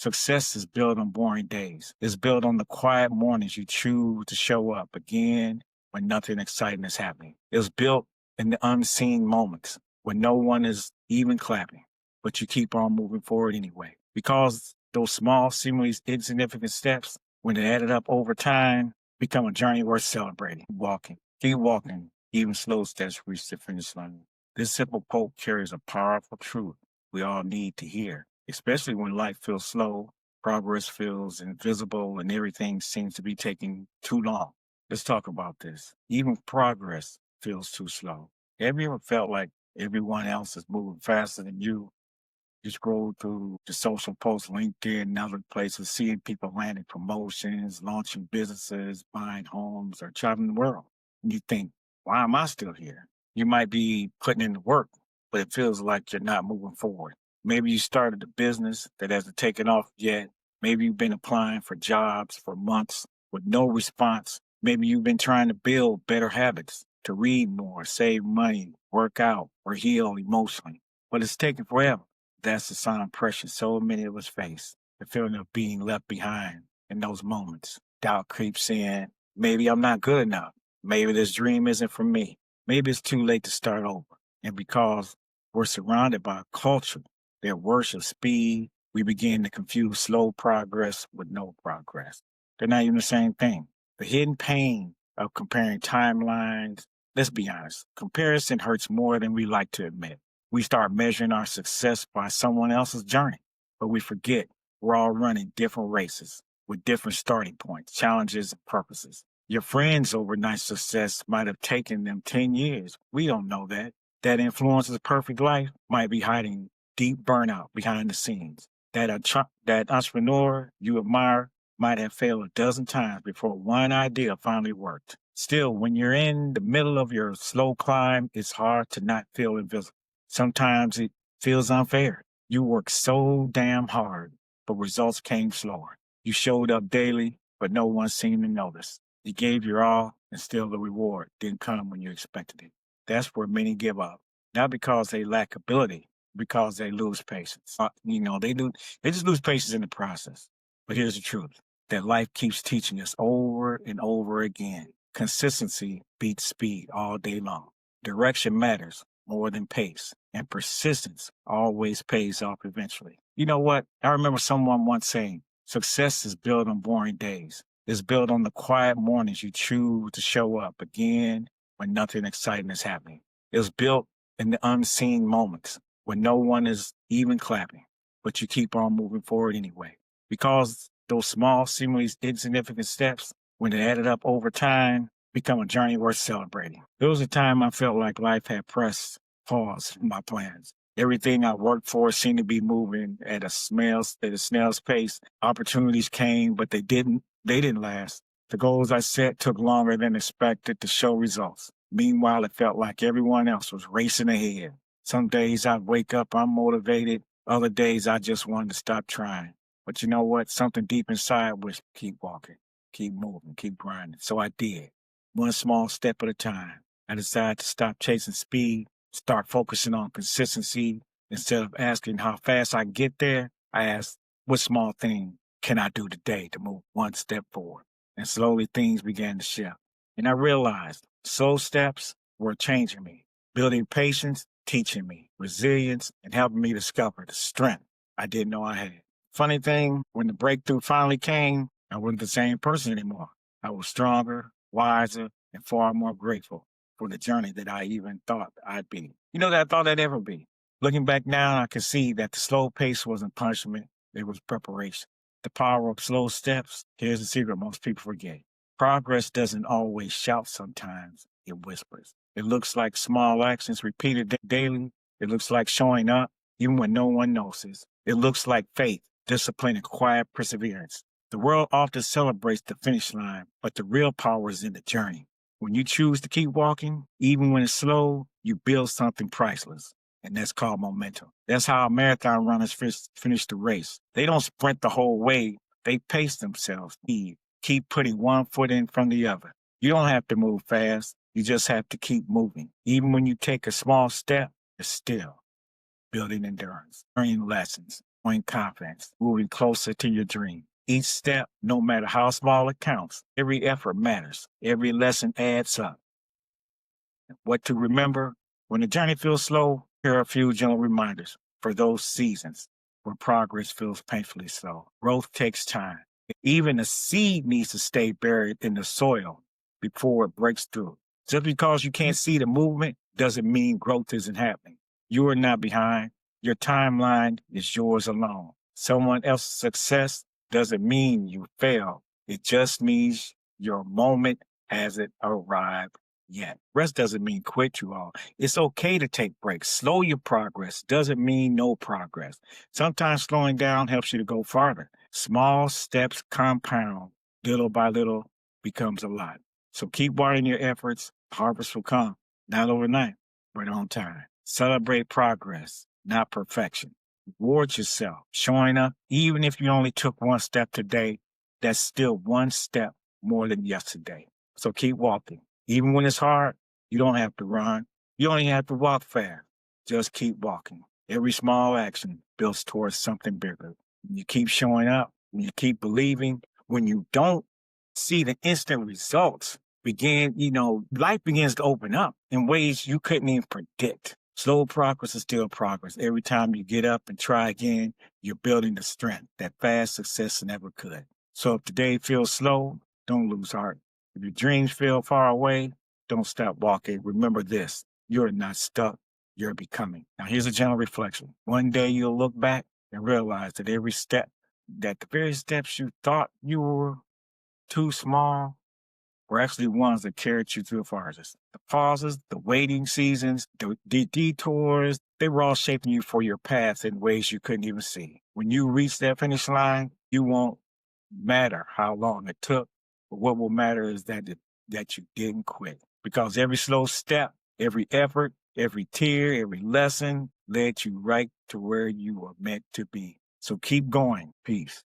Success is built on boring days. It's built on the quiet mornings you choose to show up again when nothing exciting is happening. It's built in the unseen moments when no one is even clapping, but you keep on moving forward anyway. Because those small, seemingly insignificant steps, when they added up over time, become a journey worth celebrating. Keep walking, even slow steps reach the finish line. This simple quote carries a powerful truth we all need to hear, especially when life feels slow, progress feels invisible, and everything seems to be taking too long. Let's talk about this. Even progress feels too slow. Have you ever felt like everyone else is moving faster than you? You scroll through the social posts, LinkedIn, and other places, seeing people landing promotions, launching businesses, buying homes, or traveling the world. And you think, why am I still here? You might be putting in the work, but it feels like you're not moving forward. Maybe you started a business that hasn't taken off yet. Maybe you've been applying for jobs for months with no response. Maybe you've been trying to build better habits, to read more, save money, work out, or heal emotionally, but it's taking forever. That's the silent pressure so many of us face, the feeling of being left behind in those moments. Doubt creeps in. Maybe I'm not good enough. Maybe this dream isn't for me. Maybe it's too late to start over. And because we're surrounded by a culture that worships speed, we begin to confuse slow progress with no progress. They're not even the same thing. The hidden pain of comparing timelines, let's be honest, comparison hurts more than we like to admit. We start measuring our success by someone else's journey, but we forget we're all running different races with different starting points, challenges, and purposes. Your friends' overnight success might have taken them 10 years. We don't know that. That influencer's perfect life might be hiding deep burnout behind the scenes. That entrepreneur you admire might have failed a dozen times before one idea finally worked. Still, when you're in the middle of your slow climb, it's hard to not feel invisible. Sometimes it feels unfair. You worked so damn hard, but results came slower. You showed up daily, but no one seemed to notice. You gave your all, and still the reward didn't come when you expected it. That's where many give up, not because they lack ability, because they lose patience. They just lose patience in the process. But here's the truth that life keeps teaching us over and over again. Consistency beats speed all day long. Direction matters more than pace, and persistence always pays off eventually. You know what? I remember someone once saying, success is built on boring days. It's built on the quiet mornings you choose to show up again when nothing exciting is happening. It's built in the unseen moments when no one is even clapping, but you keep on moving forward anyway. Because those small, seemingly insignificant steps, when they added up over time, become a journey worth celebrating. There was a time I felt like life had pressed pause on my plans. Everything I worked for seemed to be moving at a snail's pace. Opportunities came, but they didn't last. The goals I set took longer than expected to show results. Meanwhile, it felt like everyone else was racing ahead. Some days I'd wake up unmotivated. Other days I just wanted to stop trying. But you know what? Something deep inside was keep walking, keep moving, keep grinding. So I did, one small step at a time. I decided to stop chasing speed, start focusing on consistency. Instead of asking how fast I get there, I asked, what small thing can I do today to move one step forward? And slowly things began to shift. And I realized slow steps were changing me, building patience, teaching me resilience, and helping me discover the strength I didn't know I had. Funny thing, when the breakthrough finally came, I wasn't the same person anymore. I was stronger, wiser, and far more grateful for the journey that I even thought I'd be. That I thought I'd ever be. Looking back now, I can see that the slow pace wasn't punishment, it was preparation. The power of slow steps, here's the secret most people forget. Progress doesn't always shout sometimes, it whispers. It looks like small actions repeated daily. It looks like showing up even when no one notices. It looks like faith, discipline, and quiet perseverance. The world often celebrates the finish line, but the real power is in the journey. When you choose to keep walking, even when it's slow, you build something priceless. And that's called momentum. That's how marathon runners finish the race. They don't sprint the whole way, they pace themselves. Keep putting one foot in front of the other. You don't have to move fast, you just have to keep moving. Even when you take a small step, it's still building endurance, learning lessons, growing confidence, moving closer to your dream. Each step, no matter how small it counts, every effort matters. Every lesson adds up. What to remember when the journey feels slow, here are a few gentle reminders for those seasons where progress feels painfully slow. Growth takes time. Even a seed needs to stay buried in the soil before it breaks through. Just because you can't see the movement doesn't mean growth isn't happening. You are not behind. Your timeline is yours alone. Someone else's success doesn't mean you failed. It just means your moment hasn't arrived yet. Rest doesn't mean quit, you all. It's okay to take breaks. Slow your progress doesn't mean no progress. Sometimes slowing down helps you to go farther. Small steps compound. Little by little becomes a lot. So keep watering your efforts. Harvest will come, not overnight, but on time. Celebrate progress, not perfection. Reward yourself, showing up. Even if you only took one step today, that's still one step more than yesterday. So keep walking. Even when it's hard, you don't have to run. You only have to walk fast. Just keep walking. Every small action builds towards something bigger. When you keep showing up, when you keep believing, when you don't see the instant results, life begins to open up in ways you couldn't even predict. Slow progress is still progress. Every time you get up and try again, you're building the strength that fast success never could. So if today feels slow, don't lose heart. If your dreams feel far away, don't stop walking. Remember this, you're not stuck, you're becoming. Now here's a gentle reflection. One day you'll look back and realize that the very steps you thought you were too small were actually ones that carried you through the farthest. The pauses, the waiting seasons, the detours, they were all shaping you for your path in ways you couldn't even see. When you reach that finish line, you won't matter how long it took, but what will matter is that you didn't quit. Because every slow step, every effort, every tear, every lesson led you right to where you were meant to be. So keep going. Peace.